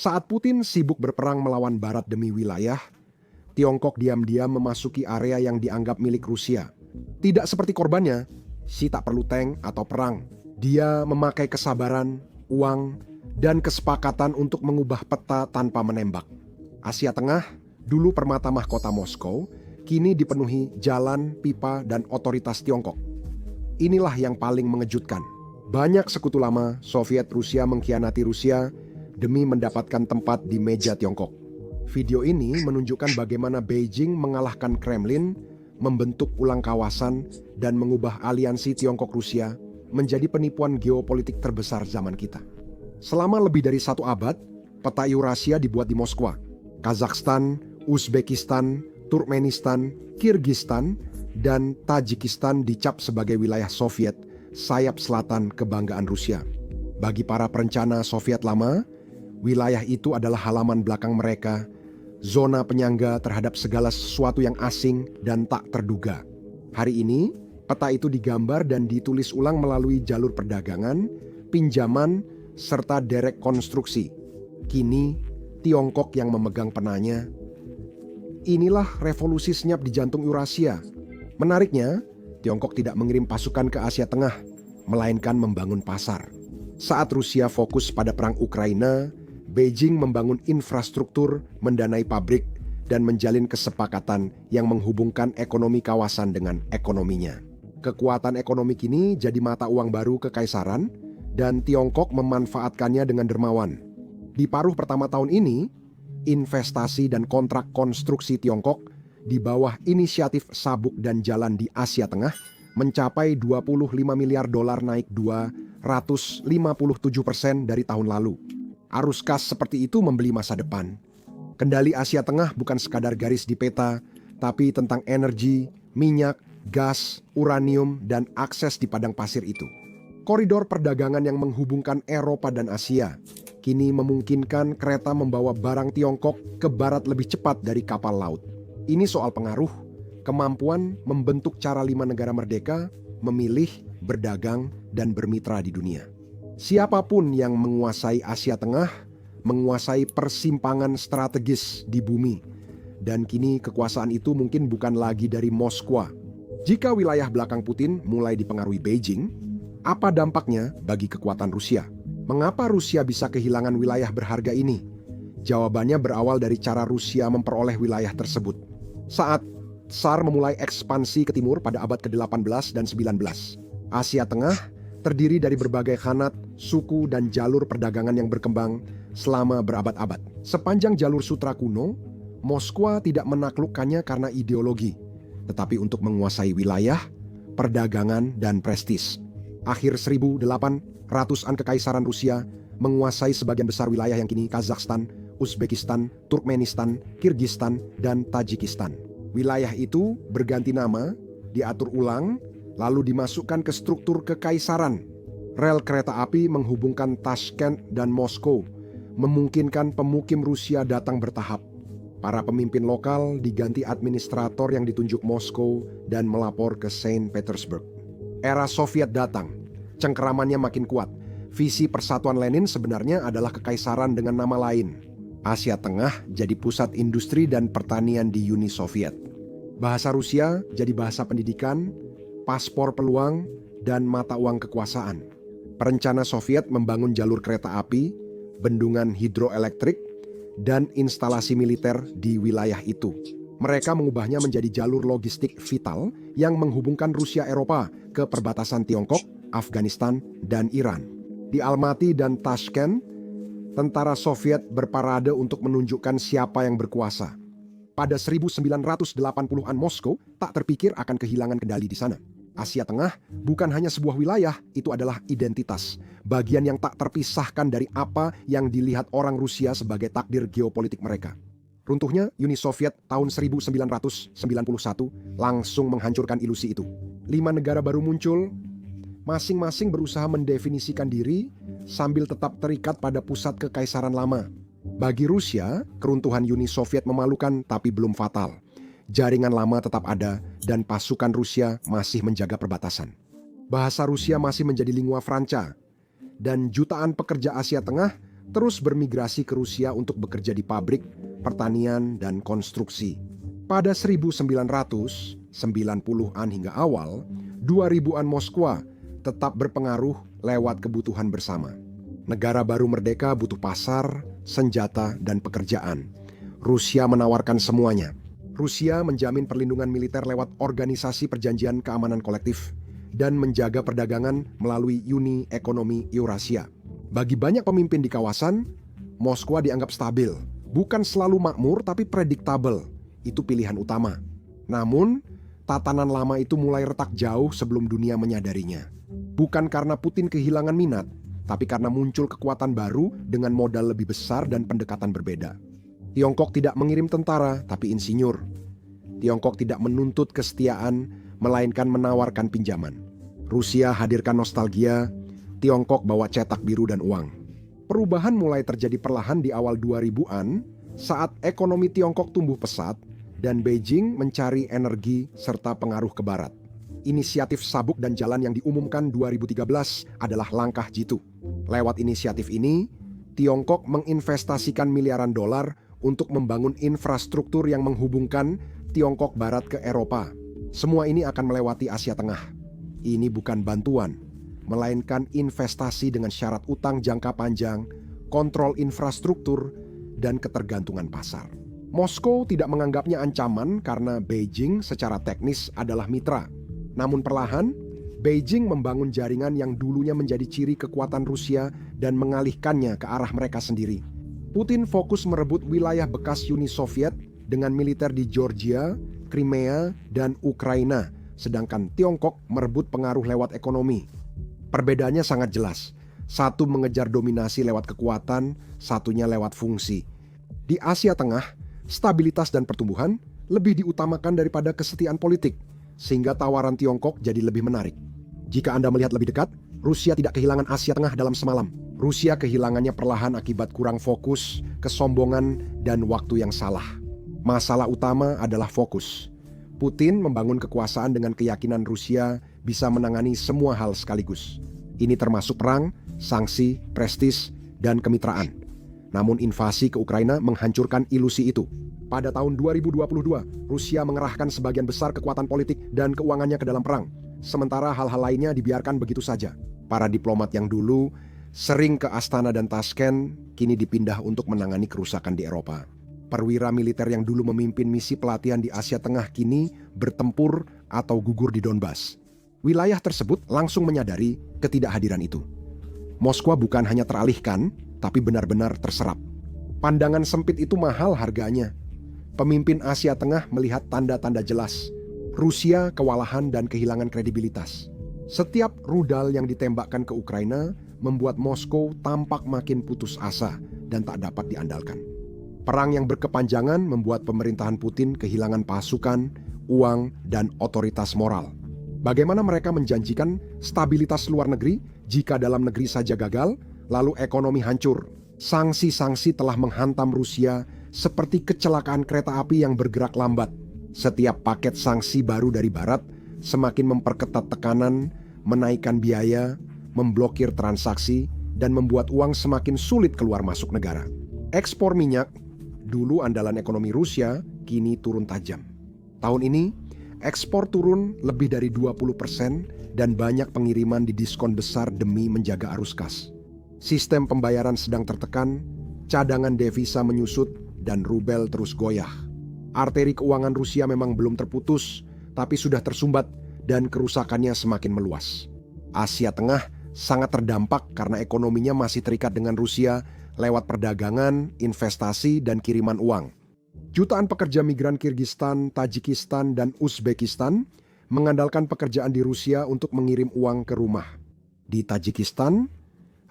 Saat Putin sibuk berperang melawan Barat demi wilayah, Tiongkok diam-diam memasuki area yang dianggap milik Rusia. Tidak seperti korbannya, Xi tak perlu tank atau perang. Dia memakai kesabaran, uang, dan kesepakatan untuk mengubah peta tanpa menembak. Asia Tengah, dulu permata mahkota Moskow, kini dipenuhi jalan, pipa, dan otoritas Tiongkok. Inilah yang paling mengejutkan. Banyak sekutu lama Soviet Rusia mengkhianati Rusia demi mendapatkan tempat di meja Tiongkok. Video ini menunjukkan bagaimana Beijing mengalahkan Kremlin, membentuk ulang kawasan, dan mengubah aliansi Tiongkok-Rusia menjadi penipuan geopolitik terbesar zaman kita. Selama lebih dari 1 abad, peta Eurasia dibuat di Moskwa. Kazakhstan, Uzbekistan, Turkmenistan, Kirgistan, dan Tajikistan dicap sebagai wilayah Soviet, sayap selatan kebanggaan Rusia. Bagi para perencana Soviet lama, wilayah itu adalah halaman belakang mereka, zona penyangga terhadap segala sesuatu yang asing dan tak terduga. Hari ini, peta itu digambar dan ditulis ulang melalui jalur perdagangan, pinjaman, serta derek konstruksi. Kini, Tiongkok yang memegang penanya. Inilah revolusi senyap di jantung Eurasia. Menariknya, Tiongkok tidak mengirim pasukan ke Asia Tengah, melainkan membangun pasar. Saat Rusia fokus pada perang Ukraina, Beijing membangun infrastruktur, mendanai pabrik, dan menjalin kesepakatan yang menghubungkan ekonomi kawasan dengan ekonominya. Kekuatan ekonomi kini jadi mata uang baru kekaisaran, dan Tiongkok memanfaatkannya dengan dermawan. Di paruh pertama tahun ini, investasi dan kontrak konstruksi Tiongkok di bawah inisiatif sabuk dan jalan di Asia Tengah mencapai 25 miliar dolar, naik 257% dari tahun lalu. Arus kas seperti itu membeli masa depan. Kendali Asia Tengah bukan sekadar garis di peta, tapi tentang energi, minyak, gas, uranium, dan akses di padang pasir itu. Koridor perdagangan yang menghubungkan Eropa dan Asia kini memungkinkan kereta membawa barang Tiongkok ke barat lebih cepat dari kapal laut. Ini soal pengaruh, kemampuan membentuk cara 5 negara merdeka, memilih, berdagang, dan bermitra di dunia. Siapapun yang menguasai Asia Tengah, menguasai persimpangan strategis di bumi. Dan kini kekuasaan itu mungkin bukan lagi dari Moskwa. Jika wilayah belakang Putin mulai dipengaruhi Beijing, apa dampaknya bagi kekuatan Rusia? Mengapa Rusia bisa kehilangan wilayah berharga ini? Jawabannya berawal dari cara Rusia memperoleh wilayah tersebut. Saat Tsar memulai ekspansi ke timur pada abad ke-18 dan 19, Asia Tengah terdiri dari berbagai khanat, suku, dan jalur perdagangan yang berkembang selama berabad-abad. Sepanjang jalur sutra kuno, Moskwa tidak menaklukkannya karena ideologi, tetapi untuk menguasai wilayah, perdagangan, dan prestis. Akhir 1800-an kekaisaran Rusia menguasai sebagian besar wilayah yang kini Kazakhstan, Uzbekistan, Turkmenistan, Kirgistan, dan Tajikistan. Wilayah itu berganti nama, diatur ulang, lalu dimasukkan ke struktur kekaisaran. Rel kereta api menghubungkan Tashkent dan Moskow, memungkinkan pemukim Rusia datang bertahap. Para pemimpin lokal diganti administrator yang ditunjuk Moskow dan melapor ke Saint Petersburg. Era Soviet datang, cengkeramannya makin kuat. Visi Persatuan Lenin sebenarnya adalah kekaisaran dengan nama lain. Asia Tengah jadi pusat industri dan pertanian di Uni Soviet. Bahasa Rusia jadi bahasa pendidikan, paspor peluang, dan mata uang kekuasaan. Perencana Soviet membangun jalur kereta api, bendungan hidroelektrik, dan instalasi militer di wilayah itu. Mereka mengubahnya menjadi jalur logistik vital yang menghubungkan Rusia Eropa ke perbatasan Tiongkok, Afghanistan, dan Iran. Di Almaty dan Tashkent, tentara Soviet berparade untuk menunjukkan siapa yang berkuasa. Pada 1980-an Moskow tak terpikir akan kehilangan kendali di sana. Asia Tengah bukan hanya sebuah wilayah, itu adalah identitas. Bagian yang tak terpisahkan dari apa yang dilihat orang Rusia sebagai takdir geopolitik mereka. Runtuhnya Uni Soviet tahun 1991 langsung menghancurkan ilusi itu. 5 negara baru muncul, masing-masing berusaha mendefinisikan diri sambil tetap terikat pada pusat kekaisaran lama. Bagi Rusia, keruntuhan Uni Soviet memalukan tapi belum fatal. Jaringan lama tetap ada dan pasukan Rusia masih menjaga perbatasan. Bahasa Rusia masih menjadi lingua franca. Dan jutaan pekerja Asia Tengah terus bermigrasi ke Rusia untuk bekerja di pabrik, pertanian, dan konstruksi. Pada 1990-an hingga awal 2000-an Moskwa tetap berpengaruh lewat kebutuhan bersama. Negara baru merdeka butuh pasar, senjata, dan pekerjaan. Rusia menawarkan semuanya. Rusia menjamin perlindungan militer lewat Organisasi Perjanjian Keamanan Kolektif dan menjaga perdagangan melalui Uni Ekonomi Eurasia. Bagi banyak pemimpin di kawasan, Moskwa dianggap stabil, bukan selalu makmur tapi predictable. Itu pilihan utama. Namun, tatanan lama itu mulai retak jauh sebelum dunia menyadarinya. Bukan karena Putin kehilangan minat, tapi karena muncul kekuatan baru dengan modal lebih besar dan pendekatan berbeda. Tiongkok tidak mengirim tentara, tapi insinyur. Tiongkok tidak menuntut kesetiaan, melainkan menawarkan pinjaman. Rusia hadirkan nostalgia, Tiongkok bawa cetak biru dan uang. Perubahan mulai terjadi perlahan di awal 2000-an saat ekonomi Tiongkok tumbuh pesat dan Beijing mencari energi serta pengaruh ke barat. Inisiatif Sabuk dan Jalan yang diumumkan 2013 adalah langkah jitu. Lewat inisiatif ini, Tiongkok menginvestasikan miliaran dolar untuk membangun infrastruktur yang menghubungkan Tiongkok Barat ke Eropa. Semua ini akan melewati Asia Tengah. Ini bukan bantuan, melainkan investasi dengan syarat utang jangka panjang, kontrol infrastruktur, dan ketergantungan pasar. Moskow tidak menganggapnya ancaman karena Beijing secara teknis adalah mitra. Namun perlahan, Beijing membangun jaringan yang dulunya menjadi ciri kekuatan Rusia dan mengalihkannya ke arah mereka sendiri. Putin fokus merebut wilayah bekas Uni Soviet dengan militer di Georgia, Crimea, dan Ukraina, sedangkan Tiongkok merebut pengaruh lewat ekonomi. Perbedaannya sangat jelas. Satu mengejar dominasi lewat kekuatan, satunya lewat fungsi. Di Asia Tengah, stabilitas dan pertumbuhan lebih diutamakan daripada kesetiaan politik, sehingga tawaran Tiongkok jadi lebih menarik. Jika Anda melihat lebih dekat, Rusia tidak kehilangan Asia Tengah dalam semalam. Rusia kehilangannya perlahan akibat kurang fokus, kesombongan, dan waktu yang salah. Masalah utama adalah fokus. Putin membangun kekuasaan dengan keyakinan Rusia bisa menangani semua hal sekaligus. Ini termasuk perang, sanksi, prestis, dan kemitraan. Namun invasi ke Ukraina menghancurkan ilusi itu. Pada tahun 2022, Rusia mengerahkan sebagian besar kekuatan politik dan keuangannya ke dalam perang. Sementara hal-hal lainnya dibiarkan begitu saja. Para diplomat yang dulu sering ke Astana dan Tashkent, kini dipindah untuk menangani kerusakan di Eropa. Perwira militer yang dulu memimpin misi pelatihan di Asia Tengah kini bertempur atau gugur di Donbas. Wilayah tersebut langsung menyadari ketidakhadiran itu. Moskwa bukan hanya teralihkan, tapi benar-benar terserap. Pandangan sempit itu mahal harganya. Pemimpin Asia Tengah melihat tanda-tanda jelas. Rusia kewalahan dan kehilangan kredibilitas. Setiap rudal yang ditembakkan ke Ukraina membuat Moskow tampak makin putus asa dan tak dapat diandalkan. Perang yang berkepanjangan membuat pemerintahan Putin kehilangan pasukan, uang, dan otoritas moral. Bagaimana mereka menjanjikan stabilitas luar negeri jika dalam negeri saja gagal, lalu ekonomi hancur? Sanksi-sanksi telah menghantam Rusia seperti kecelakaan kereta api yang bergerak lambat. Setiap paket sanksi baru dari Barat semakin memperketat tekanan, menaikkan biaya, memblokir transaksi, dan membuat uang semakin sulit keluar masuk negara. Ekspor minyak, dulu andalan ekonomi Rusia, kini turun tajam. Tahun ini, ekspor turun lebih dari 20% dan banyak pengiriman didiskon besar demi menjaga arus kas. Sistem pembayaran sedang tertekan, cadangan devisa menyusut, dan rubel terus goyah. Arteri keuangan Rusia memang belum terputus, tapi sudah tersumbat dan kerusakannya semakin meluas. Asia Tengah sangat terdampak karena ekonominya masih terikat dengan Rusia lewat perdagangan, investasi, dan kiriman uang. Jutaan pekerja migran Kirgistan, Tajikistan, dan Uzbekistan mengandalkan pekerjaan di Rusia untuk mengirim uang ke rumah. Di Tajikistan,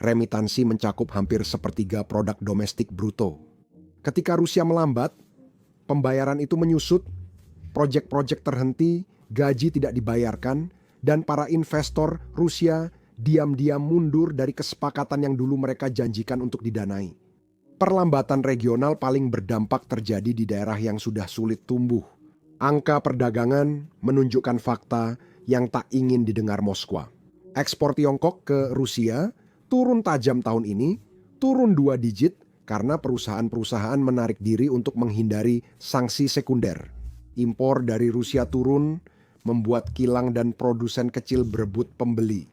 remitansi mencakup hampir sepertiga produk domestik bruto. Ketika Rusia melambat, pembayaran itu menyusut, proyek-proyek terhenti, gaji tidak dibayarkan, dan para investor Rusia diam-diam mundur dari kesepakatan yang dulu mereka janjikan untuk didanai. Perlambatan regional paling berdampak terjadi di daerah yang sudah sulit tumbuh. Angka perdagangan menunjukkan fakta yang tak ingin didengar Moskwa. Ekspor Tiongkok ke Rusia turun tajam tahun ini, turun 2 digit karena perusahaan-perusahaan menarik diri untuk menghindari sanksi sekunder. Impor dari Rusia turun, membuat kilang dan produsen kecil berebut pembeli.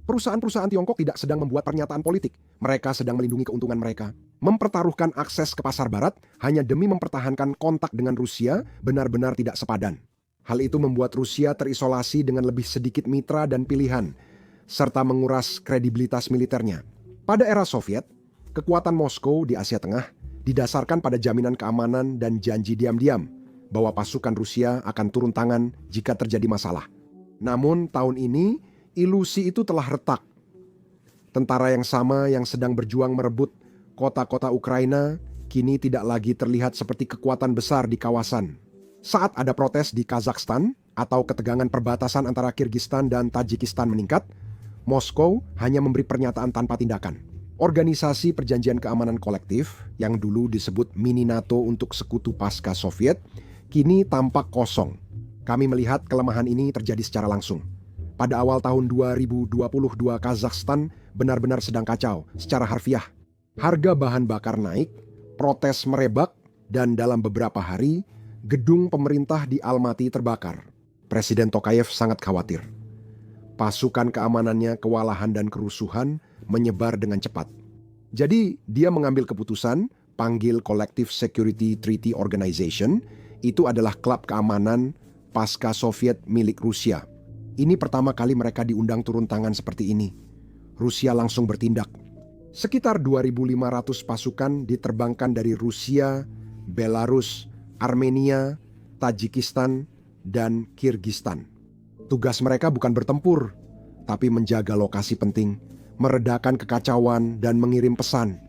Perusahaan-perusahaan Tiongkok tidak sedang membuat pernyataan politik. Mereka sedang melindungi keuntungan mereka. Mempertaruhkan akses ke pasar barat hanya demi mempertahankan kontak dengan Rusia benar-benar tidak sepadan. Hal itu membuat Rusia terisolasi dengan lebih sedikit mitra dan pilihan, serta menguras kredibilitas militernya. Pada era Soviet, kekuatan Moskow di Asia Tengah didasarkan pada jaminan keamanan dan janji diam-diam bahwa pasukan Rusia akan turun tangan jika terjadi masalah. Namun tahun ini, ilusi itu telah retak. Tentara yang sama yang sedang berjuang merebut kota-kota Ukraina kini tidak lagi terlihat seperti kekuatan besar di kawasan. Saat ada protes di Kazakhstan atau ketegangan perbatasan antara Kirgistan dan Tajikistan meningkat, Moskow hanya memberi pernyataan tanpa tindakan. Organisasi Perjanjian Keamanan Kolektif yang dulu disebut mini NATO untuk sekutu pasca Soviet, kini tampak kosong. Kami melihat kelemahan ini terjadi secara langsung. Pada awal tahun 2022, Kazakhstan benar-benar sedang kacau secara harfiah. Harga bahan bakar naik, protes merebak, dan dalam beberapa hari, gedung pemerintah di Almaty terbakar. Presiden Tokayev sangat khawatir. Pasukan keamanannya kewalahan dan kerusuhan menyebar dengan cepat. Jadi, dia mengambil keputusan panggil Collective Security Treaty Organization. Itu adalah klub keamanan pasca Soviet milik Rusia. Ini pertama kali mereka diundang turun tangan seperti ini. Rusia langsung bertindak. Sekitar 2.500 pasukan diterbangkan dari Rusia, Belarus, Armenia, Tajikistan, dan Kirgistan. Tugas mereka bukan bertempur, tapi menjaga lokasi penting, meredakan kekacauan, dan mengirim pesan.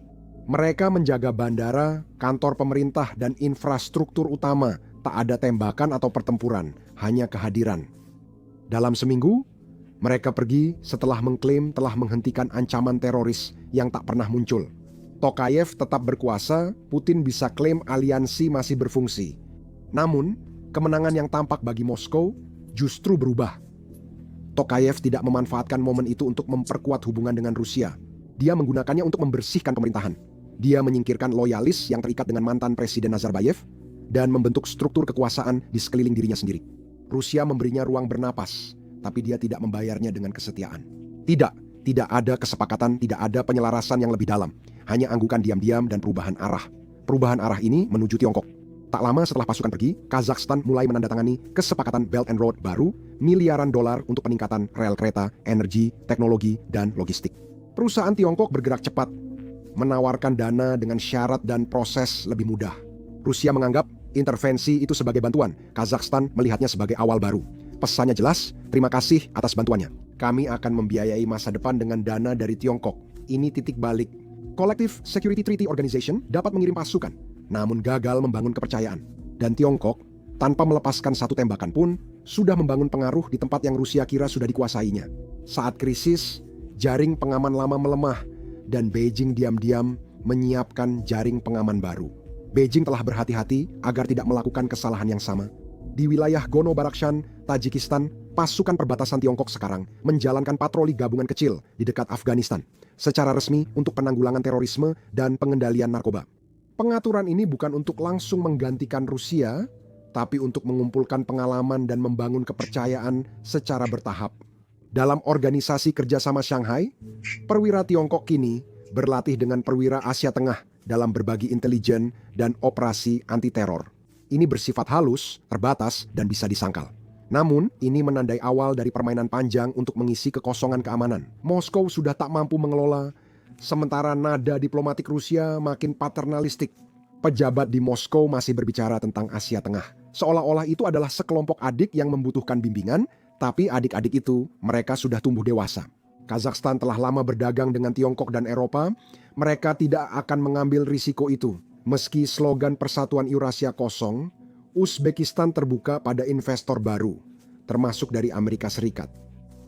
Mereka menjaga bandara, kantor pemerintah, dan infrastruktur utama. Tak ada tembakan atau pertempuran, hanya kehadiran. Dalam seminggu, mereka pergi setelah mengklaim telah menghentikan ancaman teroris yang tak pernah muncul. Tokayev tetap berkuasa, Putin bisa klaim aliansi masih berfungsi. Namun, kemenangan yang tampak bagi Moskow justru berubah. Tokayev tidak memanfaatkan momen itu untuk memperkuat hubungan dengan Rusia. Dia menggunakannya untuk membersihkan pemerintahan. Dia menyingkirkan loyalis yang terikat dengan mantan Presiden Nazarbayev dan membentuk struktur kekuasaan di sekeliling dirinya sendiri. Rusia memberinya ruang bernapas, tapi dia tidak membayarnya dengan kesetiaan. Tidak ada kesepakatan, tidak ada penyelarasan yang lebih dalam. Hanya anggukan diam-diam dan perubahan arah. Perubahan arah ini menuju Tiongkok. Tak lama setelah pasukan pergi, Kazakhstan mulai menandatangani kesepakatan Belt and Road baru, miliaran dolar untuk peningkatan rel kereta, energi, teknologi, dan logistik. Perusahaan Tiongkok bergerak cepat, menawarkan dana dengan syarat dan proses lebih mudah. Rusia menganggap intervensi itu sebagai bantuan. Kazakhstan melihatnya sebagai awal baru. Pesannya jelas, terima kasih atas bantuannya. Kami akan membiayai masa depan dengan dana dari Tiongkok. Ini titik balik. Collective Security Treaty Organization dapat mengirim pasukan, namun gagal membangun kepercayaan. Dan Tiongkok, tanpa melepaskan satu tembakan pun, sudah membangun pengaruh di tempat yang Rusia kira sudah dikuasainya. Saat krisis, jaring pengaman lama melemah, dan Beijing diam-diam menyiapkan jaring pengaman baru. Beijing telah berhati-hati agar tidak melakukan kesalahan yang sama. Di wilayah Gono-Barakshan, Tajikistan, pasukan perbatasan Tiongkok sekarang menjalankan patroli gabungan kecil di dekat Afghanistan, secara resmi untuk penanggulangan terorisme dan pengendalian narkoba. Pengaturan ini bukan untuk langsung menggantikan Rusia, tapi untuk mengumpulkan pengalaman dan membangun kepercayaan secara bertahap. Dalam organisasi kerjasama Shanghai, perwira Tiongkok kini berlatih dengan perwira Asia Tengah dalam berbagi intelijen dan operasi anti-teror. Ini bersifat halus, terbatas, dan bisa disangkal. Namun, ini menandai awal dari permainan panjang untuk mengisi kekosongan keamanan. Moskow sudah tak mampu mengelola, sementara nada diplomatik Rusia makin paternalistik. Pejabat di Moskow masih berbicara tentang Asia Tengah. Seolah-olah itu adalah sekelompok adik yang membutuhkan bimbingan, tapi adik-adik itu mereka sudah tumbuh dewasa. Kazakhstan telah lama berdagang dengan Tiongkok dan Eropa, mereka tidak akan mengambil risiko itu. Meski slogan Persatuan Eurasia kosong, Uzbekistan terbuka pada investor baru, termasuk dari Amerika Serikat.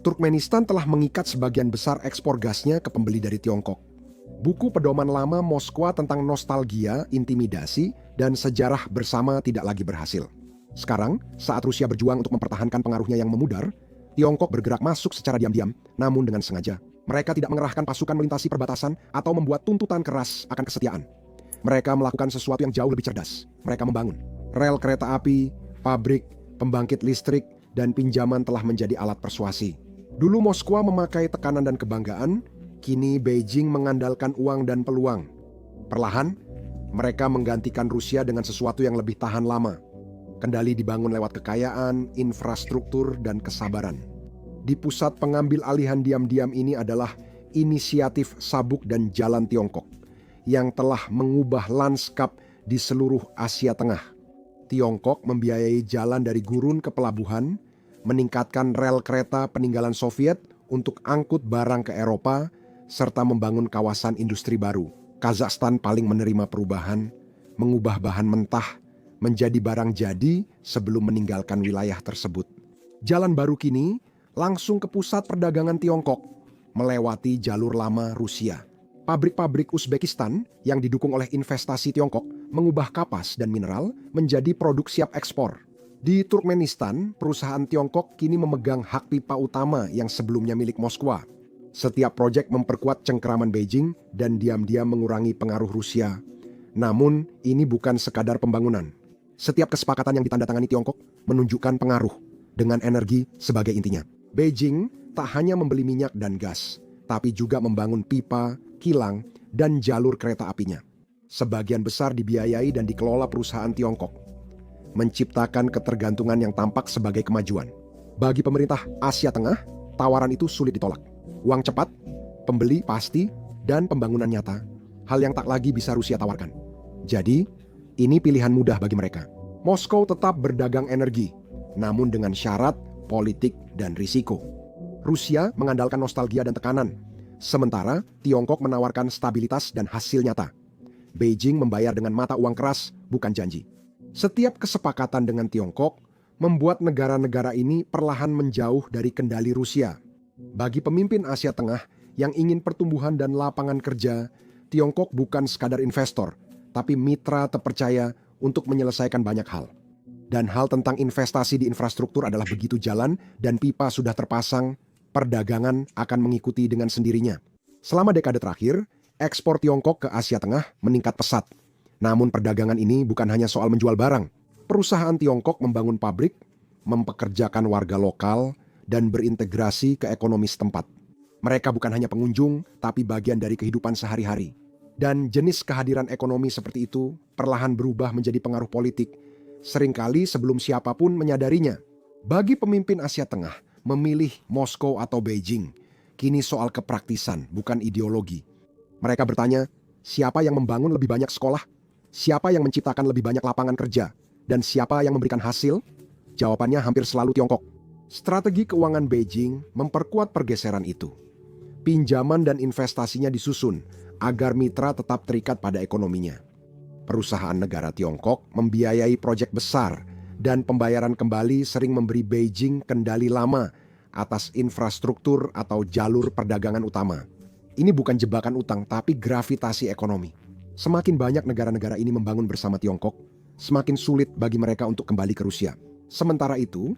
Turkmenistan telah mengikat sebagian besar ekspor gasnya ke pembeli dari Tiongkok. Buku pedoman lama Moskwa tentang nostalgia, intimidasi, dan sejarah bersama tidak lagi berhasil. Sekarang, saat Rusia berjuang untuk mempertahankan pengaruhnya yang memudar, Tiongkok bergerak masuk secara diam-diam, namun dengan sengaja. Mereka tidak mengerahkan pasukan melintasi perbatasan atau membuat tuntutan keras akan kesetiaan. Mereka melakukan sesuatu yang jauh lebih cerdas. Mereka membangun rel kereta api, pabrik, pembangkit listrik, dan pinjaman telah menjadi alat persuasi. Dulu Moskwa memakai tekanan dan kebanggaan, kini Beijing mengandalkan uang dan peluang. Perlahan, mereka menggantikan Rusia dengan sesuatu yang lebih tahan lama. Kendali dibangun lewat kekayaan, infrastruktur, dan kesabaran. Di pusat pengambil alihan diam-diam ini adalah inisiatif Sabuk dan Jalan Tiongkok yang telah mengubah lanskap di seluruh Asia Tengah. Tiongkok membiayai jalan dari gurun ke pelabuhan, meningkatkan rel kereta peninggalan Soviet untuk angkut barang ke Eropa, serta membangun kawasan industri baru. Kazakhstan paling menerima perubahan, mengubah bahan mentah menjadi barang jadi sebelum meninggalkan wilayah tersebut. Jalan baru kini langsung ke pusat perdagangan Tiongkok, melewati jalur lama Rusia. Pabrik-pabrik Uzbekistan yang didukung oleh investasi Tiongkok mengubah kapas dan mineral menjadi produk siap ekspor. Di Turkmenistan, perusahaan Tiongkok kini memegang hak pipa utama yang sebelumnya milik Moskwa. Setiap proyek memperkuat cengkeraman Beijing dan diam-diam mengurangi pengaruh Rusia. Namun, ini bukan sekadar pembangunan. Setiap kesepakatan yang ditandatangani Tiongkok menunjukkan pengaruh dengan energi sebagai intinya. Beijing tak hanya membeli minyak dan gas, tapi juga membangun pipa, kilang, dan jalur kereta apinya. Sebagian besar dibiayai dan dikelola perusahaan Tiongkok, menciptakan ketergantungan yang tampak sebagai kemajuan. Bagi pemerintah Asia Tengah, tawaran itu sulit ditolak. Uang cepat, pembeli pasti, dan pembangunan nyata, hal yang tak lagi bisa Rusia tawarkan. Jadi, ini pilihan mudah bagi mereka. Moskow tetap berdagang energi, namun dengan syarat, politik, dan risiko. Rusia mengandalkan nostalgia dan tekanan, sementara Tiongkok menawarkan stabilitas dan hasil nyata. Beijing membayar dengan mata uang keras, bukan janji. Setiap kesepakatan dengan Tiongkok membuat negara-negara ini perlahan menjauh dari kendali Rusia. Bagi pemimpin Asia Tengah yang ingin pertumbuhan dan lapangan kerja, Tiongkok bukan sekadar investor, tapi mitra terpercaya untuk menyelesaikan banyak hal. Dan hal tentang investasi di infrastruktur adalah begitu jalan dan pipa sudah terpasang, perdagangan akan mengikuti dengan sendirinya. Selama dekade terakhir, ekspor Tiongkok ke Asia Tengah meningkat pesat. Namun perdagangan ini bukan hanya soal menjual barang. Perusahaan Tiongkok membangun pabrik, mempekerjakan warga lokal, dan berintegrasi ke ekonomi setempat. Mereka bukan hanya pengunjung, tapi bagian dari kehidupan sehari-hari. Dan jenis kehadiran ekonomi seperti itu perlahan berubah menjadi pengaruh politik, seringkali sebelum siapapun menyadarinya. Bagi pemimpin Asia Tengah, memilih Moskow atau Beijing kini soal kepraktisan, bukan ideologi. Mereka bertanya, siapa yang membangun lebih banyak sekolah? Siapa yang menciptakan lebih banyak lapangan kerja? Dan siapa yang memberikan hasil? Jawabannya hampir selalu Tiongkok. Strategi keuangan Beijing memperkuat pergeseran itu. Pinjaman dan investasinya disusun agar mitra tetap terikat pada ekonominya. Perusahaan negara Tiongkok membiayai proyek besar dan pembayaran kembali sering memberi Beijing kendali lama atas infrastruktur atau jalur perdagangan utama. Ini bukan jebakan utang, tapi gravitasi ekonomi. Semakin banyak negara-negara ini membangun bersama Tiongkok, semakin sulit bagi mereka untuk kembali ke Rusia. Sementara itu,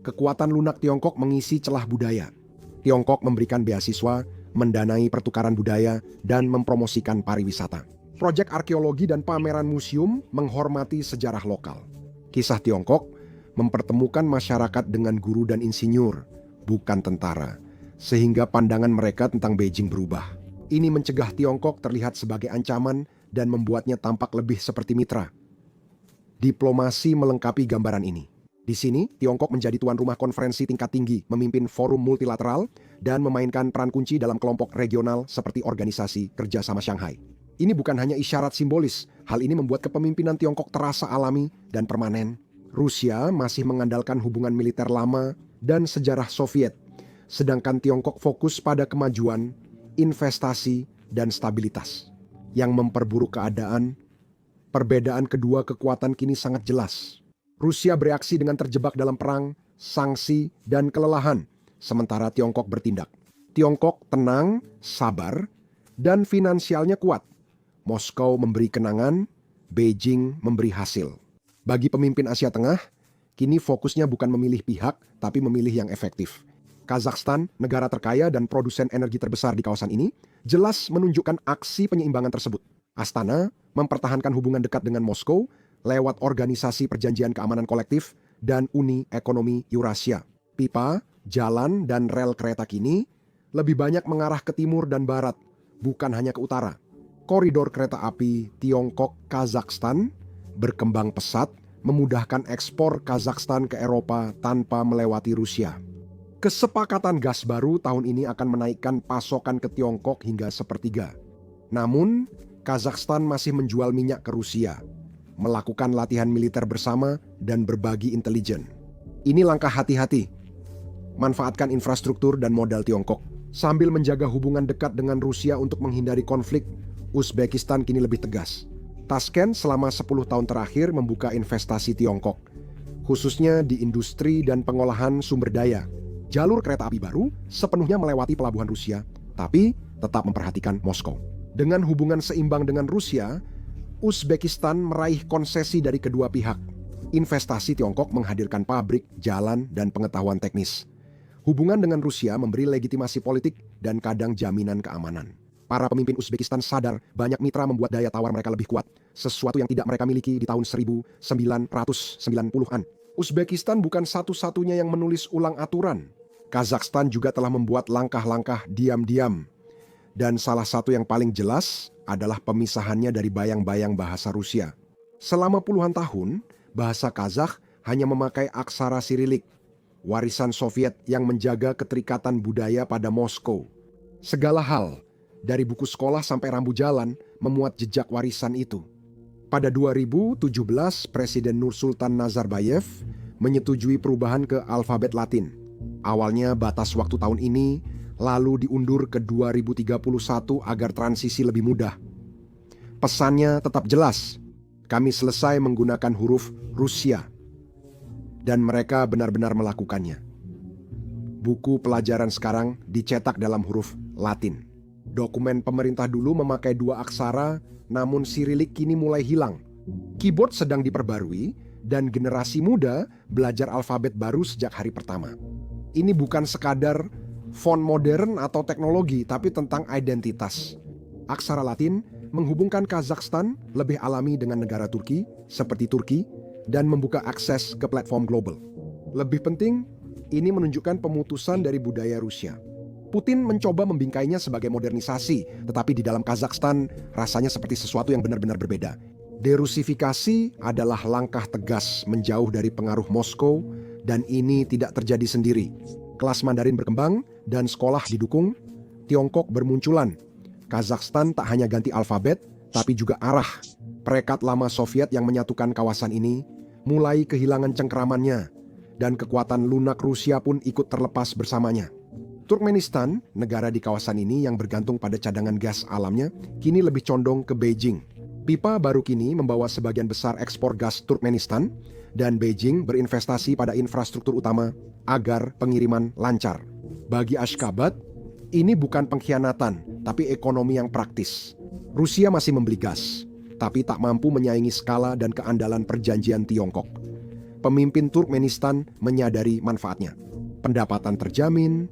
kekuatan lunak Tiongkok mengisi celah budaya. Tiongkok memberikan beasiswa, mendanai pertukaran budaya, dan mempromosikan pariwisata. Proyek arkeologi dan pameran museum menghormati sejarah lokal. Kisah Tiongkok mempertemukan masyarakat dengan guru dan insinyur, bukan tentara, sehingga pandangan mereka tentang Beijing berubah. Ini mencegah Tiongkok terlihat sebagai ancaman dan membuatnya tampak lebih seperti mitra. Diplomasi melengkapi gambaran ini. Di sini, Tiongkok menjadi tuan rumah konferensi tingkat tinggi, memimpin forum multilateral, dan memainkan peran kunci dalam kelompok regional seperti Organisasi Kerjasama Shanghai. Ini bukan hanya isyarat simbolis, hal ini membuat kepemimpinan Tiongkok terasa alami dan permanen. Rusia masih mengandalkan hubungan militer lama dan sejarah Soviet, sedangkan Tiongkok fokus pada kemajuan, investasi, dan stabilitas. Yang memperburuk keadaan, perbedaan kedua kekuatan kini sangat jelas. Rusia bereaksi dengan terjebak dalam perang, sanksi, dan kelelahan, sementara Tiongkok bertindak. Tiongkok tenang, sabar, dan finansialnya kuat. Moskow memberi kenangan, Beijing memberi hasil. Bagi pemimpin Asia Tengah, kini fokusnya bukan memilih pihak, tapi memilih yang efektif. Kazakhstan, negara terkaya dan produsen energi terbesar di kawasan ini, jelas menunjukkan aksi penyeimbangan tersebut. Astana mempertahankan hubungan dekat dengan Moskow lewat Organisasi Perjanjian Keamanan Kolektif dan Uni Ekonomi Eurasia. Pipa, jalan, dan rel kereta kini lebih banyak mengarah ke timur dan barat, bukan hanya ke utara. Koridor kereta api Tiongkok-Kazakhstan berkembang pesat, memudahkan ekspor Kazakhstan ke Eropa tanpa melewati Rusia. Kesepakatan gas baru tahun ini akan menaikkan pasokan ke Tiongkok hingga sepertiga. Namun, Kazakhstan masih menjual minyak ke Rusia, melakukan latihan militer bersama, dan berbagi intelijen. Ini langkah hati-hati. Manfaatkan infrastruktur dan modal Tiongkok. Sambil menjaga hubungan dekat dengan Rusia untuk menghindari konflik, Uzbekistan kini lebih tegas. Tashkent selama 10 tahun terakhir membuka investasi Tiongkok, khususnya di industri dan pengolahan sumber daya. Jalur kereta api baru sepenuhnya melewati pelabuhan Rusia, tapi tetap memperhatikan Moskow. Dengan hubungan seimbang dengan Rusia, Uzbekistan meraih konsesi dari kedua pihak. Investasi Tiongkok menghadirkan pabrik, jalan, dan pengetahuan teknis. Hubungan dengan Rusia memberi legitimasi politik dan kadang jaminan keamanan. Para pemimpin Uzbekistan sadar banyak mitra membuat daya tawar mereka lebih kuat, sesuatu yang tidak mereka miliki di tahun 1990-an. Uzbekistan bukan satu-satunya yang menulis ulang aturan. Kazakhstan juga telah membuat langkah-langkah diam-diam. Dan salah satu yang paling jelas adalah pemisahannya dari bayang-bayang bahasa Rusia. Selama puluhan tahun, bahasa Kazakh hanya memakai aksara Sirilik, warisan Soviet yang menjaga keterikatan budaya pada Moskow. Segala hal, dari buku sekolah sampai rambu jalan, memuat jejak warisan itu. Pada 2017, Presiden Nursultan Nazarbayev menyetujui perubahan ke alfabet Latin. Awalnya batas waktu tahun ini, lalu diundur ke 2031 agar transisi lebih mudah. Pesannya tetap jelas, kami selesai menggunakan huruf Rusia. Dan mereka benar-benar melakukannya. Buku pelajaran sekarang dicetak dalam huruf Latin. Dokumen pemerintah dulu memakai 2 aksara, namun Sirilik kini mulai hilang. Keyboard sedang diperbarui, dan generasi muda belajar alfabet baru sejak hari pertama. Ini bukan sekadar font modern atau teknologi, tapi tentang identitas. Aksara Latin menghubungkan Kazakhstan lebih alami dengan negara Turki, seperti Turki, dan membuka akses ke platform global. Lebih penting, ini menunjukkan pemutusan dari budaya Rusia. Putin mencoba membingkainya sebagai modernisasi, tetapi di dalam Kazakhstan rasanya seperti sesuatu yang benar-benar berbeda. Derusifikasi adalah langkah tegas menjauh dari pengaruh Moskow, dan ini tidak terjadi sendiri. Kelas Mandarin berkembang dan sekolah didukung, Tiongkok bermunculan. Kazakhstan tak hanya ganti alfabet, tapi juga arah. Perekat lama Soviet yang menyatukan kawasan ini mulai kehilangan cengkeramannya, dan kekuatan lunak Rusia pun ikut terlepas bersamanya. Turkmenistan, negara di kawasan ini yang bergantung pada cadangan gas alamnya, kini lebih condong ke Beijing. Pipa baru kini membawa sebagian besar ekspor gas Turkmenistan, dan Beijing berinvestasi pada infrastruktur utama agar pengiriman lancar. Bagi Ashgabat, ini bukan pengkhianatan, tapi ekonomi yang praktis. Rusia masih membeli gas, tapi tak mampu menyaingi skala dan keandalan perjanjian Tiongkok. Pemimpin Turkmenistan menyadari manfaatnya. Pendapatan terjamin,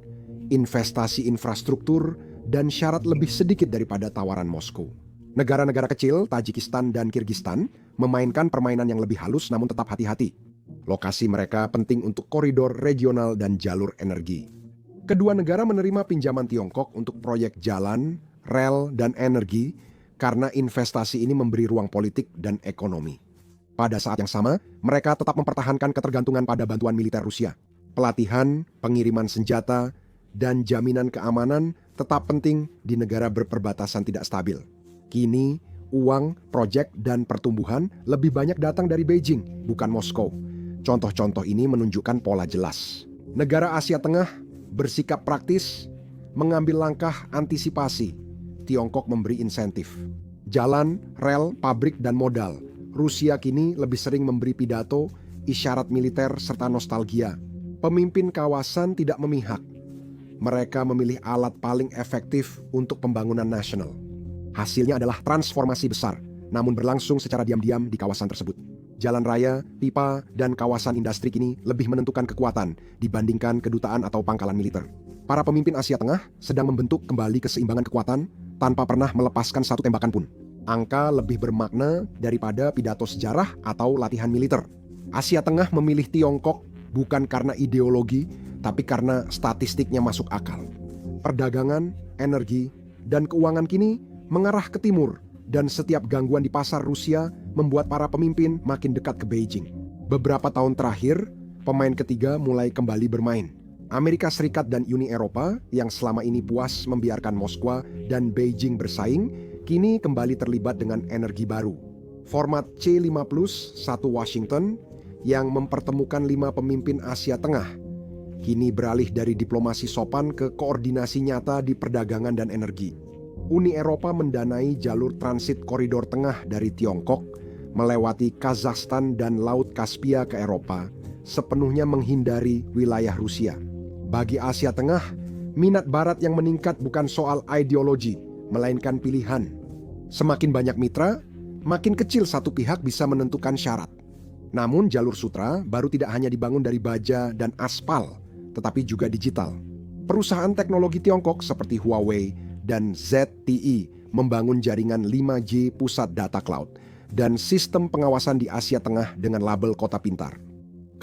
investasi infrastruktur, dan syarat lebih sedikit daripada tawaran Moskow. Negara-negara kecil, Tajikistan dan Kirgistan, memainkan permainan yang lebih halus namun tetap hati-hati. Lokasi mereka penting untuk koridor regional dan jalur energi. Kedua negara menerima pinjaman Tiongkok untuk proyek jalan, rel, dan energi karena investasi ini memberi ruang politik dan ekonomi. Pada saat yang sama, mereka tetap mempertahankan ketergantungan pada bantuan militer Rusia. Pelatihan, pengiriman senjata, dan jaminan keamanan tetap penting di negara berperbatasan tidak stabil. Kini, uang, proyek, dan pertumbuhan lebih banyak datang dari Beijing, bukan Moskow. Contoh-contoh ini menunjukkan pola jelas. Negara Asia Tengah bersikap praktis, mengambil langkah antisipasi. Tiongkok memberi insentif. Jalan, rel, pabrik, dan modal. Rusia kini lebih sering memberi pidato, isyarat militer, serta nostalgia. Pemimpin kawasan tidak memihak. Mereka memilih alat paling efektif untuk pembangunan nasional. Hasilnya adalah transformasi besar, namun berlangsung secara diam-diam di kawasan tersebut. Jalan raya, pipa, dan kawasan industri kini lebih menentukan kekuatan dibandingkan kedutaan atau pangkalan militer. Para pemimpin Asia Tengah sedang membentuk kembali keseimbangan kekuatan tanpa pernah melepaskan satu tembakan pun. Angka lebih bermakna daripada pidato sejarah atau latihan militer. Asia Tengah memilih Tiongkok bukan karena ideologi, tapi karena statistiknya masuk akal. Perdagangan, energi, dan keuangan kini mengarah ke timur, dan setiap gangguan di pasar Rusia membuat para pemimpin makin dekat ke Beijing. Beberapa tahun terakhir, pemain ketiga mulai kembali bermain. Amerika Serikat dan Uni Eropa yang selama ini puas membiarkan Moskwa dan Beijing bersaing, kini kembali terlibat dengan energi baru. Format C5+1 Washington yang mempertemukan 5 pemimpin Asia Tengah, kini beralih dari diplomasi sopan ke koordinasi nyata di perdagangan dan energi. Uni Eropa mendanai jalur transit koridor tengah dari Tiongkok, melewati Kazakhstan dan Laut Kaspia ke Eropa, sepenuhnya menghindari wilayah Rusia. Bagi Asia Tengah, minat Barat yang meningkat bukan soal ideologi, melainkan pilihan. Semakin banyak mitra, makin kecil satu pihak bisa menentukan syarat. Namun jalur sutra baru tidak hanya dibangun dari baja dan aspal, tetapi juga digital. Perusahaan teknologi Tiongkok seperti Huawei dan ZTE membangun jaringan 5G pusat data cloud dan sistem pengawasan di Asia Tengah dengan label kota pintar.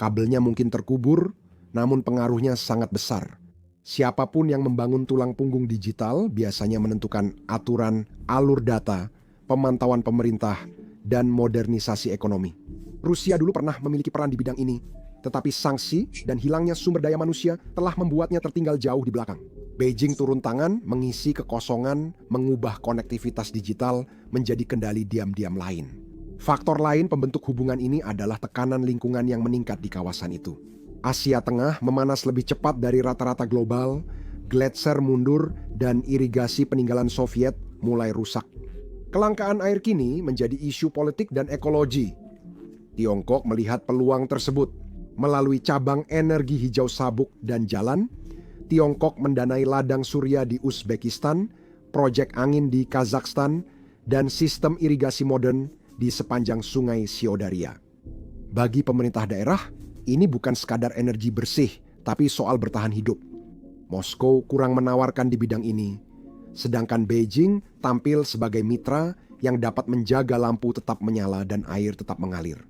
Kabelnya mungkin terkubur, namun pengaruhnya sangat besar. Siapapun yang membangun tulang punggung digital biasanya menentukan aturan, alur data, pemantauan pemerintah, dan modernisasi ekonomi. Rusia dulu pernah memiliki peran di bidang ini, tetapi sanksi dan hilangnya sumber daya manusia telah membuatnya tertinggal jauh di belakang. Beijing turun tangan mengisi kekosongan, mengubah konektivitas digital menjadi kendali diam-diam lain. Faktor lain pembentuk hubungan ini adalah tekanan lingkungan yang meningkat di kawasan itu. Asia Tengah memanas lebih cepat dari rata-rata global, gletser mundur, dan irigasi peninggalan Soviet mulai rusak. Kelangkaan air kini menjadi isu politik dan ekologi. Tiongkok melihat peluang tersebut. Melalui cabang energi hijau sabuk dan jalan, Tiongkok mendanai ladang surya di Uzbekistan, proyek angin di Kazakhstan, dan sistem irigasi modern di sepanjang sungai Siodaria. Bagi pemerintah daerah, ini bukan sekadar energi bersih, tapi soal bertahan hidup. Moskow kurang menawarkan di bidang ini, sedangkan Beijing tampil sebagai mitra yang dapat menjaga lampu tetap menyala dan air tetap mengalir.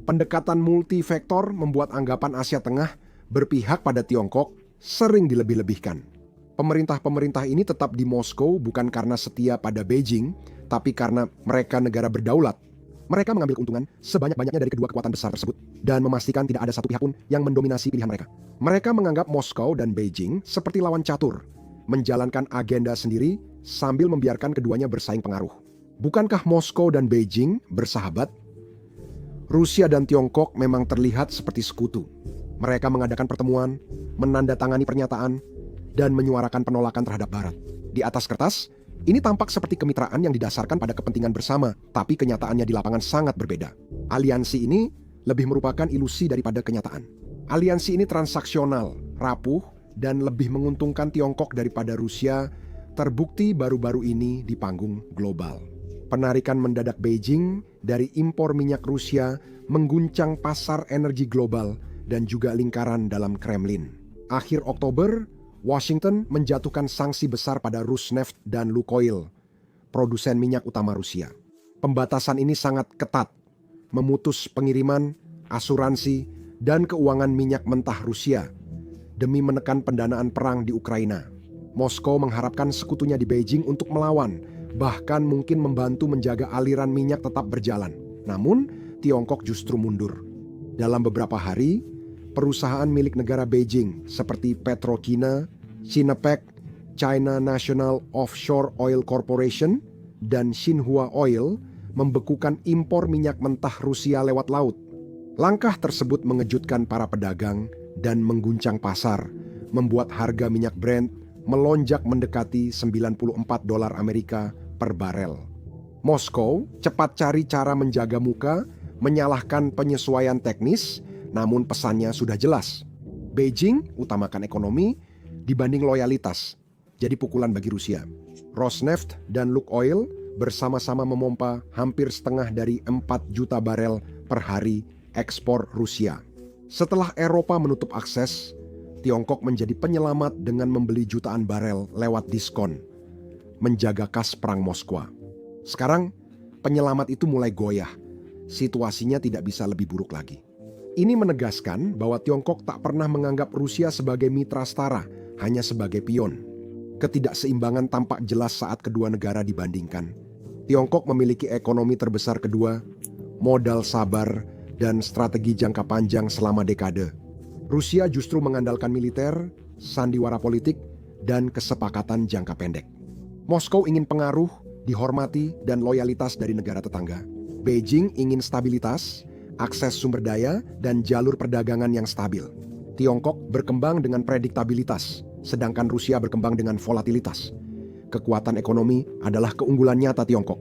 Pendekatan multifaktor membuat anggapan Asia Tengah berpihak pada Tiongkok sering dilebih-lebihkan. Pemerintah-pemerintah ini tetap di Moskow bukan karena setia pada Beijing, tapi karena mereka negara berdaulat. Mereka mengambil keuntungan sebanyak-banyaknya dari kedua kekuatan besar tersebut dan memastikan tidak ada satu pihak pun yang mendominasi pilihan mereka. Mereka menganggap Moskow dan Beijing seperti lawan catur, menjalankan agenda sendiri sambil membiarkan keduanya bersaing pengaruh. Bukankah Moskow dan Beijing bersahabat? Rusia dan Tiongkok memang terlihat seperti sekutu. Mereka mengadakan pertemuan, menandatangani pernyataan, dan menyuarakan penolakan terhadap Barat. Di atas kertas, ini tampak seperti kemitraan yang didasarkan pada kepentingan bersama, tapi kenyataannya di lapangan sangat berbeda. Aliansi ini lebih merupakan ilusi daripada kenyataan. Aliansi ini transaksional, rapuh, dan lebih menguntungkan Tiongkok daripada Rusia, terbukti baru-baru ini di panggung global. Penarikan mendadak Beijing dari impor minyak Rusia mengguncang pasar energi global dan juga lingkaran dalam Kremlin. Akhir Oktober, Washington menjatuhkan sanksi besar pada Rosneft dan Lukoil, produsen minyak utama Rusia. Pembatasan ini sangat ketat, memutus pengiriman, asuransi, dan keuangan minyak mentah Rusia demi menekan pendanaan perang di Ukraina. Moskow mengharapkan sekutunya di Beijing untuk melawan, bahkan mungkin membantu menjaga aliran minyak tetap berjalan. Namun, Tiongkok justru mundur. Dalam beberapa hari, perusahaan milik negara Beijing seperti Petrokina, Sinopec, China National Offshore Oil Corporation, dan Xinhua Oil membekukan impor minyak mentah Rusia lewat laut. Langkah tersebut mengejutkan para pedagang dan mengguncang pasar, membuat harga minyak Brent melonjak mendekati $94 Amerika per barel. Moskow cepat cari cara menjaga muka, menyalahkan penyesuaian teknis, namun pesannya sudah jelas. Beijing utamakan ekonomi dibanding loyalitas, jadi pukulan bagi Rusia. Rosneft dan Lukoil bersama-sama memompa hampir setengah dari 4 juta barel per hari ekspor Rusia. Setelah Eropa menutup akses, Tiongkok menjadi penyelamat dengan membeli jutaan barel lewat diskon, menjaga kas perang Moskwa. Sekarang, penyelamat itu mulai goyah. Situasinya tidak bisa lebih buruk lagi. Ini menegaskan bahwa Tiongkok tak pernah menganggap Rusia sebagai mitra setara, hanya sebagai pion. Ketidakseimbangan tampak jelas saat kedua negara dibandingkan. Tiongkok memiliki ekonomi terbesar kedua, modal sabar, dan strategi jangka panjang selama dekade. Rusia justru mengandalkan militer, sandiwara politik, dan kesepakatan jangka pendek. Moskow ingin pengaruh, dihormati, dan loyalitas dari negara tetangga. Beijing ingin stabilitas, akses sumber daya, dan jalur perdagangan yang stabil. Tiongkok berkembang dengan prediktabilitas, sedangkan Rusia berkembang dengan volatilitas. Kekuatan ekonomi adalah keunggulan nyata Tiongkok.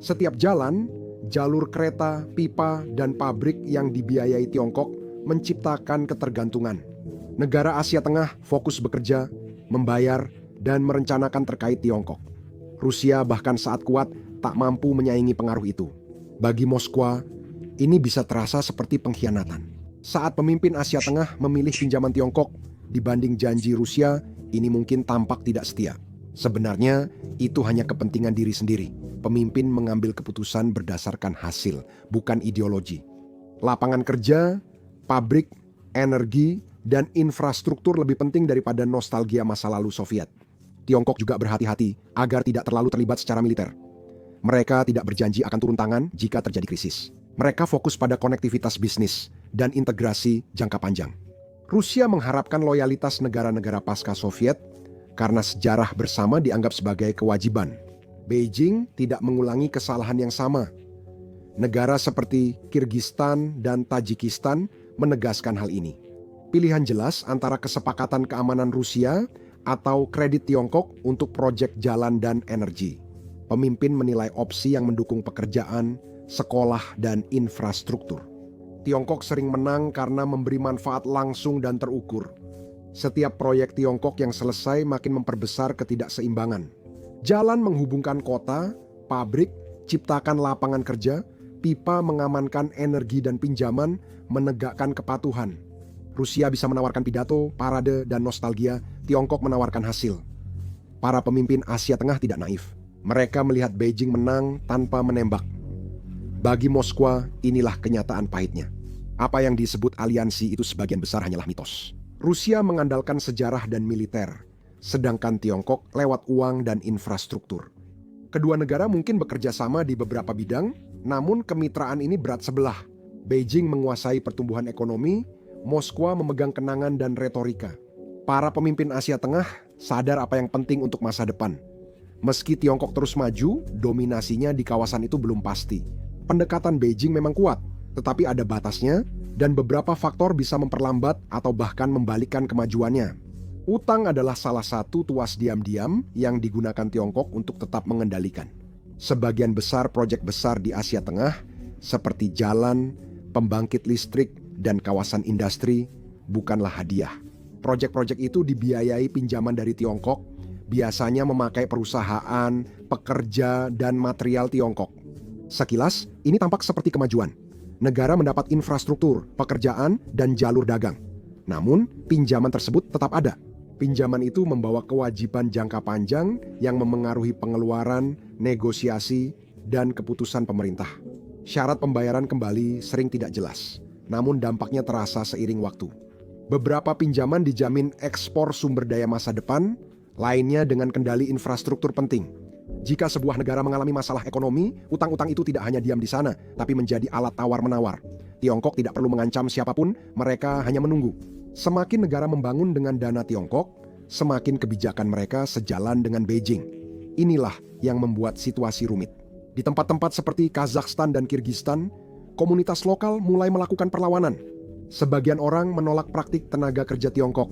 Setiap jalan, jalur kereta, pipa, dan pabrik yang dibiayai Tiongkok menciptakan ketergantungan. Negara Asia Tengah fokus bekerja, membayar, dan merencanakan terkait Tiongkok. Rusia bahkan saat kuat tak mampu menyaingi pengaruh itu. Bagi Moskwa, ini bisa terasa seperti pengkhianatan. Saat pemimpin Asia Tengah memilih pinjaman Tiongkok dibanding janji Rusia, ini mungkin tampak tidak setia. Sebenarnya, itu hanya kepentingan diri sendiri. Pemimpin mengambil keputusan berdasarkan hasil, bukan ideologi. Lapangan kerja, pabrik, energi, dan infrastruktur lebih penting daripada nostalgia masa lalu Soviet. Tiongkok juga berhati-hati agar tidak terlalu terlibat secara militer. Mereka tidak berjanji akan turun tangan jika terjadi krisis. Mereka fokus pada konektivitas bisnis dan integrasi jangka panjang. Rusia mengharapkan loyalitas negara-negara pasca Soviet karena sejarah bersama dianggap sebagai kewajiban. Beijing tidak mengulangi kesalahan yang sama. Negara seperti Kirgistan dan Tajikistan menegaskan hal ini. Pilihan jelas antara kesepakatan keamanan Rusia atau kredit Tiongkok untuk proyek jalan dan energi. Pemimpin menilai opsi yang mendukung pekerjaan, sekolah, dan infrastruktur. Tiongkok sering menang karena memberi manfaat langsung dan terukur. Setiap proyek Tiongkok yang selesai makin memperbesar ketidakseimbangan. Jalan menghubungkan kota, pabrik, ciptakan lapangan kerja, pipa mengamankan energi dan pinjaman, menegakkan kepatuhan. Rusia bisa menawarkan pidato, parade, dan nostalgia, Tiongkok menawarkan hasil. Para pemimpin Asia Tengah tidak naif. Mereka melihat Beijing menang tanpa menembak. Bagi Moskwa, inilah kenyataan pahitnya. Apa yang disebut aliansi itu sebagian besar hanyalah mitos. Rusia mengandalkan sejarah dan militer, sedangkan Tiongkok lewat uang dan infrastruktur. Kedua negara mungkin bekerja sama di beberapa bidang, namun kemitraan ini berat sebelah. Beijing menguasai pertumbuhan ekonomi, Moskwa memegang kenangan dan retorika. Para pemimpin Asia Tengah sadar apa yang penting untuk masa depan. Meski Tiongkok terus maju, dominasinya di kawasan itu belum pasti. Pendekatan Beijing memang kuat, tetapi ada batasnya, dan beberapa faktor bisa memperlambat atau bahkan membalikkan kemajuannya. Utang adalah salah satu tuas diam-diam yang digunakan Tiongkok untuk tetap mengendalikan. Sebagian besar proyek besar di Asia Tengah, seperti jalan, pembangkit listrik, dan kawasan industri, bukanlah hadiah. Proyek-proyek itu dibiayai pinjaman dari Tiongkok, biasanya memakai perusahaan, pekerja, dan material Tiongkok. Sekilas, ini tampak seperti kemajuan. Negara mendapat infrastruktur, pekerjaan, dan jalur dagang. Namun, pinjaman tersebut tetap ada. Pinjaman itu membawa kewajiban jangka panjang yang memengaruhi pengeluaran, negosiasi, dan keputusan pemerintah. Syarat pembayaran kembali sering tidak jelas, namun dampaknya terasa seiring waktu. Beberapa pinjaman dijamin ekspor sumber daya masa depan, lainnya dengan kendali infrastruktur penting. Jika sebuah negara mengalami masalah ekonomi, utang-utang itu tidak hanya diam di sana, tapi menjadi alat tawar-menawar. Tiongkok tidak perlu mengancam siapapun, mereka hanya menunggu. Semakin negara membangun dengan dana Tiongkok, semakin kebijakan mereka sejalan dengan Beijing. Inilah yang membuat situasi rumit. Di tempat-tempat seperti Kazakhstan dan Kirgistan, komunitas lokal mulai melakukan perlawanan. Sebagian orang menolak praktik tenaga kerja Tiongkok,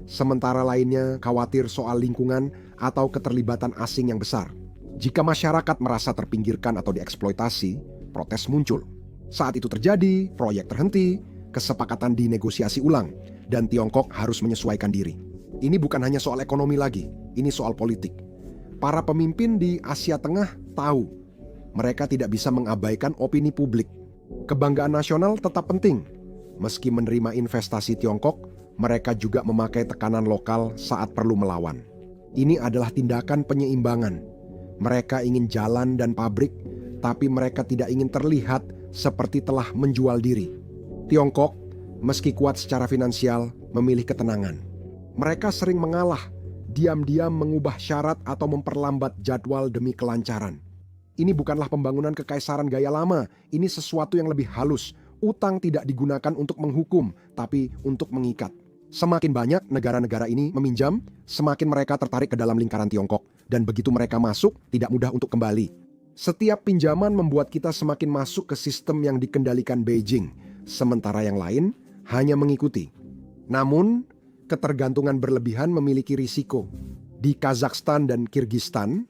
sementara lainnya khawatir soal lingkungan atau keterlibatan asing yang besar. Jika masyarakat merasa terpinggirkan atau dieksploitasi, protes muncul. Saat itu terjadi, proyek terhenti, kesepakatan dinegosiasi ulang, dan Tiongkok harus menyesuaikan diri. Ini bukan hanya soal ekonomi lagi, ini soal politik. Para pemimpin di Asia Tengah tahu, mereka tidak bisa mengabaikan opini publik. Kebanggaan nasional tetap penting. Meski menerima investasi Tiongkok, mereka juga memakai tekanan lokal saat perlu melawan. Ini adalah tindakan penyeimbangan. Mereka ingin jalan dan pabrik, tapi mereka tidak ingin terlihat seperti telah menjual diri. Tiongkok, meski kuat secara finansial, memilih ketenangan. Mereka sering mengalah, diam-diam mengubah syarat atau memperlambat jadwal demi kelancaran. Ini bukanlah pembangunan kekaisaran gaya lama, ini sesuatu yang lebih halus. Utang tidak digunakan untuk menghukum, tapi untuk mengikat. Semakin banyak negara-negara ini meminjam, semakin mereka tertarik ke dalam lingkaran Tiongkok. Dan begitu mereka masuk, tidak mudah untuk kembali. Setiap pinjaman membuat kita semakin masuk ke sistem yang dikendalikan Beijing, sementara yang lain hanya mengikuti. Namun, ketergantungan berlebihan memiliki risiko. Di Kazakhstan dan Kirgistan,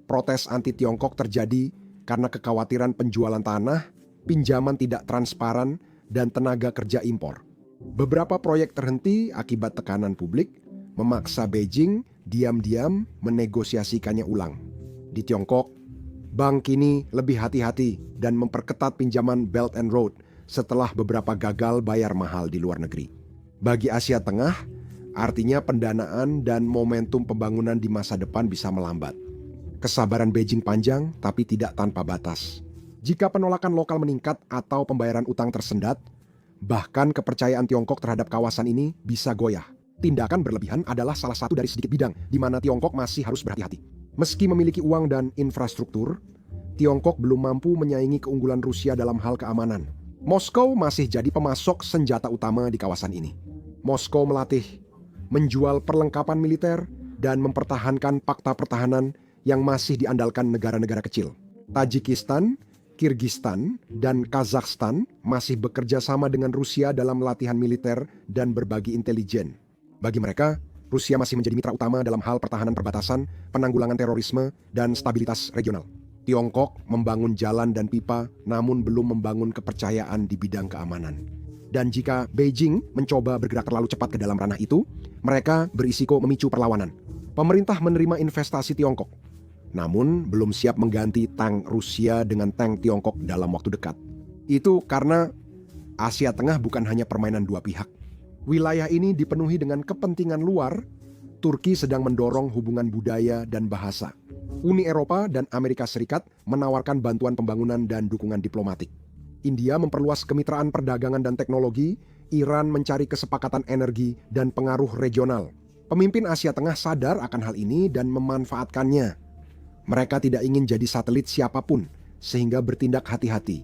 protes anti-Tiongkok terjadi karena kekhawatiran penjualan tanah, pinjaman tidak transparan, dan tenaga kerja impor. Beberapa proyek terhenti akibat tekanan publik, memaksa Beijing diam-diam menegosiasikannya ulang. Di Tiongkok, bank kini lebih hati-hati dan memperketat pinjaman Belt and Road setelah beberapa gagal bayar mahal di luar negeri. Bagi Asia Tengah, artinya pendanaan dan momentum pembangunan di masa depan bisa melambat. Kesabaran Beijing panjang tapi tidak tanpa batas. Jika penolakan lokal meningkat atau pembayaran utang tersendat, bahkan kepercayaan Tiongkok terhadap kawasan ini bisa goyah. Tindakan berlebihan adalah salah satu dari sedikit bidang di mana Tiongkok masih harus berhati-hati. Meski memiliki uang dan infrastruktur, Tiongkok belum mampu menyaingi keunggulan Rusia dalam hal keamanan. Moskow masih jadi pemasok senjata utama di kawasan ini. Moskow melatih, menjual perlengkapan militer, dan mempertahankan fakta pertahanan yang masih diandalkan negara-negara kecil. Tajikistan, Kirgistan, dan Kazakhstan masih bekerja sama dengan Rusia dalam latihan militer dan berbagi intelijen. Bagi mereka, Rusia masih menjadi mitra utama dalam hal pertahanan perbatasan, penanggulangan terorisme, dan stabilitas regional. Tiongkok membangun jalan dan pipa, namun belum membangun kepercayaan di bidang keamanan. Dan jika Beijing mencoba bergerak terlalu cepat ke dalam ranah itu, mereka berisiko memicu perlawanan. Pemerintah menerima investasi Tiongkok, namun belum siap mengganti tank Rusia dengan tank Tiongkok dalam waktu dekat. Itu karena Asia Tengah bukan hanya permainan dua pihak. Wilayah ini dipenuhi dengan kepentingan luar. Turki sedang mendorong hubungan budaya dan bahasa. Uni Eropa dan Amerika Serikat menawarkan bantuan pembangunan dan dukungan diplomatik. India memperluas kemitraan perdagangan dan teknologi, Iran mencari kesepakatan energi dan pengaruh regional. Pemimpin Asia Tengah sadar akan hal ini dan memanfaatkannya. Mereka tidak ingin jadi satelit siapapun, sehingga bertindak hati-hati.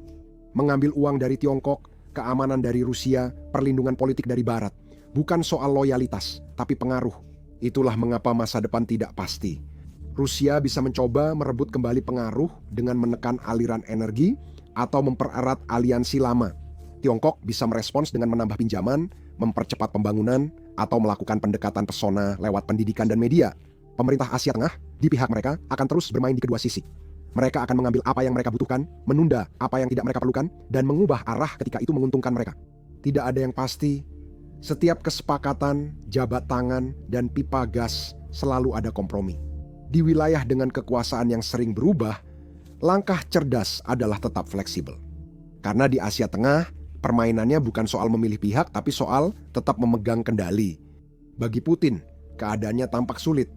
Mengambil uang dari Tiongkok, keamanan dari Rusia, perlindungan politik dari Barat. Bukan soal loyalitas, tapi pengaruh. Itulah mengapa masa depan tidak pasti. Rusia bisa mencoba merebut kembali pengaruh dengan menekan aliran energi atau mempererat aliansi lama. Tiongkok bisa merespons dengan menambah pinjaman, mempercepat pembangunan, atau melakukan pendekatan pesona lewat pendidikan dan media. Pemerintah Asia Tengah di pihak mereka akan terus bermain di kedua sisi. Mereka akan mengambil apa yang mereka butuhkan, menunda apa yang tidak mereka perlukan, dan mengubah arah ketika itu menguntungkan mereka. Tidak ada yang pasti. Setiap kesepakatan, jabat tangan, dan pipa gas selalu ada kompromi. Di wilayah dengan kekuasaan yang sering berubah, langkah cerdas adalah tetap fleksibel. Karena di Asia Tengah, permainannya bukan soal memilih pihak, tapi soal tetap memegang kendali. Bagi Putin, keadaannya tampak sulit.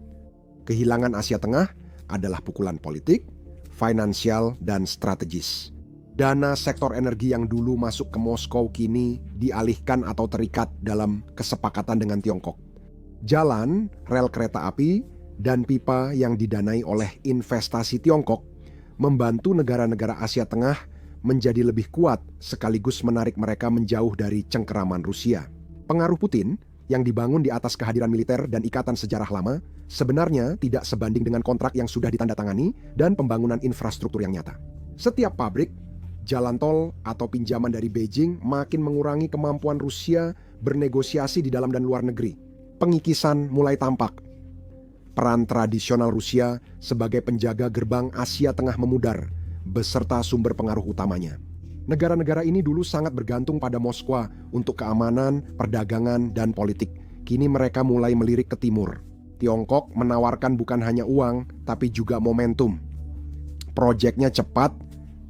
Kehilangan Asia Tengah adalah pukulan politik, finansial, dan strategis. Dana sektor energi yang dulu masuk ke Moskow kini dialihkan atau terikat dalam kesepakatan dengan Tiongkok. Jalan, rel kereta api, dan pipa yang didanai oleh investasi Tiongkok membantu negara-negara Asia Tengah menjadi lebih kuat sekaligus menarik mereka menjauh dari cengkeraman Rusia. Pengaruh Putin yang dibangun di atas kehadiran militer dan ikatan sejarah lama sebenarnya tidak sebanding dengan kontrak yang sudah ditandatangani dan pembangunan infrastruktur yang nyata. Setiap pabrik, jalan tol, atau pinjaman dari Beijing makin mengurangi kemampuan Rusia bernegosiasi di dalam dan luar negeri. Pengikisan mulai tampak. Peran tradisional Rusia sebagai penjaga gerbang Asia Tengah memudar, beserta sumber pengaruh utamanya. Negara-negara ini dulu sangat bergantung pada Moskwa untuk keamanan, perdagangan, dan politik. Kini mereka mulai melirik ke timur. Tiongkok menawarkan bukan hanya uang, tapi juga momentum. Proyeknya cepat,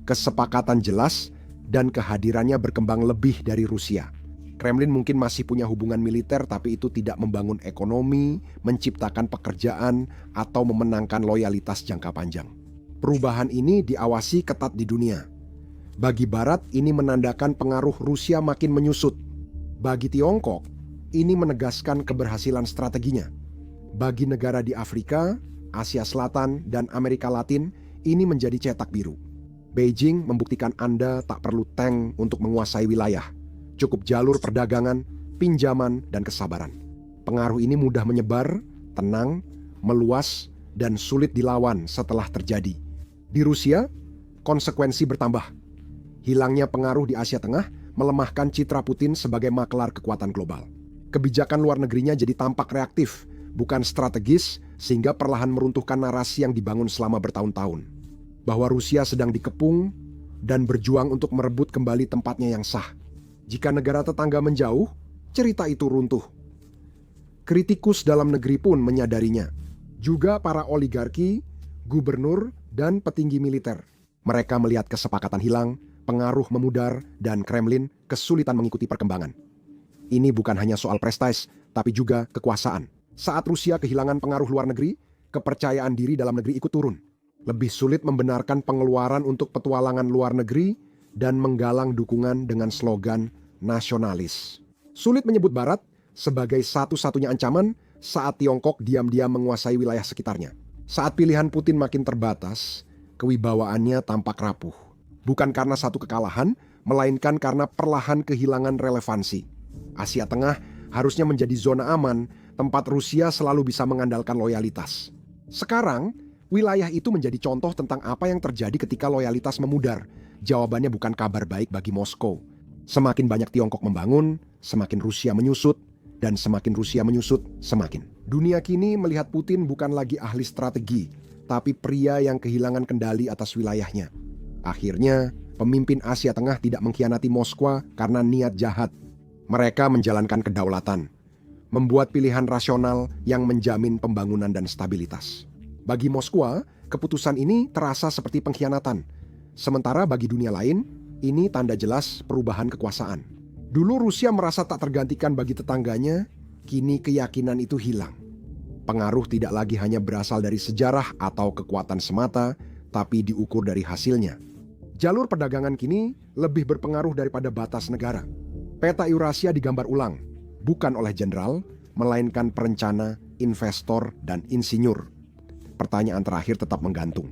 kesepakatan jelas, dan kehadirannya berkembang lebih dari Rusia. Kremlin mungkin masih punya hubungan militer, tapi itu tidak membangun ekonomi, menciptakan pekerjaan, atau memenangkan loyalitas jangka panjang. Perubahan ini diawasi ketat di dunia. Bagi Barat, ini menandakan pengaruh Rusia makin menyusut. Bagi Tiongkok, ini menegaskan keberhasilan strateginya. Bagi negara di Afrika, Asia Selatan, dan Amerika Latin, ini menjadi cetak biru. Beijing membuktikan Anda tak perlu tank untuk menguasai wilayah. Cukup jalur perdagangan, pinjaman, dan kesabaran. Pengaruh ini mudah menyebar, tenang, meluas, dan sulit dilawan setelah terjadi. Di Rusia, konsekuensi bertambah. Hilangnya pengaruh di Asia Tengah melemahkan citra Putin sebagai maklar kekuatan global. Kebijakan luar negerinya jadi tampak reaktif, bukan strategis, sehingga perlahan meruntuhkan narasi yang dibangun selama bertahun-tahun. Bahwa Rusia sedang dikepung dan berjuang untuk merebut kembali tempatnya yang sah. Jika negara tetangga menjauh, cerita itu runtuh. Kritikus dalam negeri pun menyadarinya. Juga para oligarki, gubernur, dan petinggi militer. Mereka melihat kesepakatan hilang, pengaruh memudar, dan Kremlin kesulitan mengikuti perkembangan. Ini bukan hanya soal prestis, tapi juga kekuasaan. Saat Rusia kehilangan pengaruh luar negeri, kepercayaan diri dalam negeri ikut turun. Lebih sulit membenarkan pengeluaran untuk petualangan luar negeri dan menggalang dukungan dengan slogan nasionalis. Sulit menyebut Barat sebagai satu-satunya ancaman saat Tiongkok diam-diam menguasai wilayah sekitarnya. Saat pilihan Putin makin terbatas, kewibawaannya tampak rapuh. Bukan karena satu kekalahan, melainkan karena perlahan kehilangan relevansi. Asia Tengah harusnya menjadi zona aman, tempat Rusia selalu bisa mengandalkan loyalitas. Sekarang, wilayah itu menjadi contoh tentang apa yang terjadi ketika loyalitas memudar. Jawabannya bukan kabar baik bagi Moskow. Semakin banyak Tiongkok membangun, semakin Rusia menyusut, dan semakin Rusia menyusut, semakin. Dunia kini melihat Putin bukan lagi ahli strategi, tapi pria yang kehilangan kendali atas wilayahnya. Akhirnya, pemimpin Asia Tengah tidak mengkhianati Moskwa karena niat jahat. Mereka menjalankan kedaulatan, membuat pilihan rasional yang menjamin pembangunan dan stabilitas. Bagi Moskwa, keputusan ini terasa seperti pengkhianatan. Sementara bagi dunia lain, ini tanda jelas perubahan kekuasaan. Dulu Rusia merasa tak tergantikan bagi tetangganya, kini keyakinan itu hilang. Pengaruh tidak lagi hanya berasal dari sejarah atau kekuatan semata, tapi diukur dari hasilnya. Jalur perdagangan kini lebih berpengaruh daripada batas negara. Peta Eurasia digambar ulang, bukan oleh jenderal, melainkan perencana, investor, dan insinyur. Pertanyaan terakhir tetap menggantung.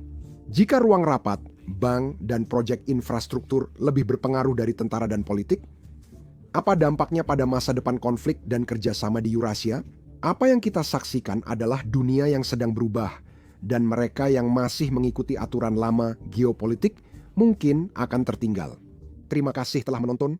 Jika ruang rapat, bank, dan proyek infrastruktur lebih berpengaruh dari tentara dan politik, apa dampaknya pada masa depan konflik dan kerjasama di Eurasia? Apa yang kita saksikan adalah dunia yang sedang berubah, dan mereka yang masih mengikuti aturan lama geopolitik mungkin akan tertinggal. Terima kasih telah menonton.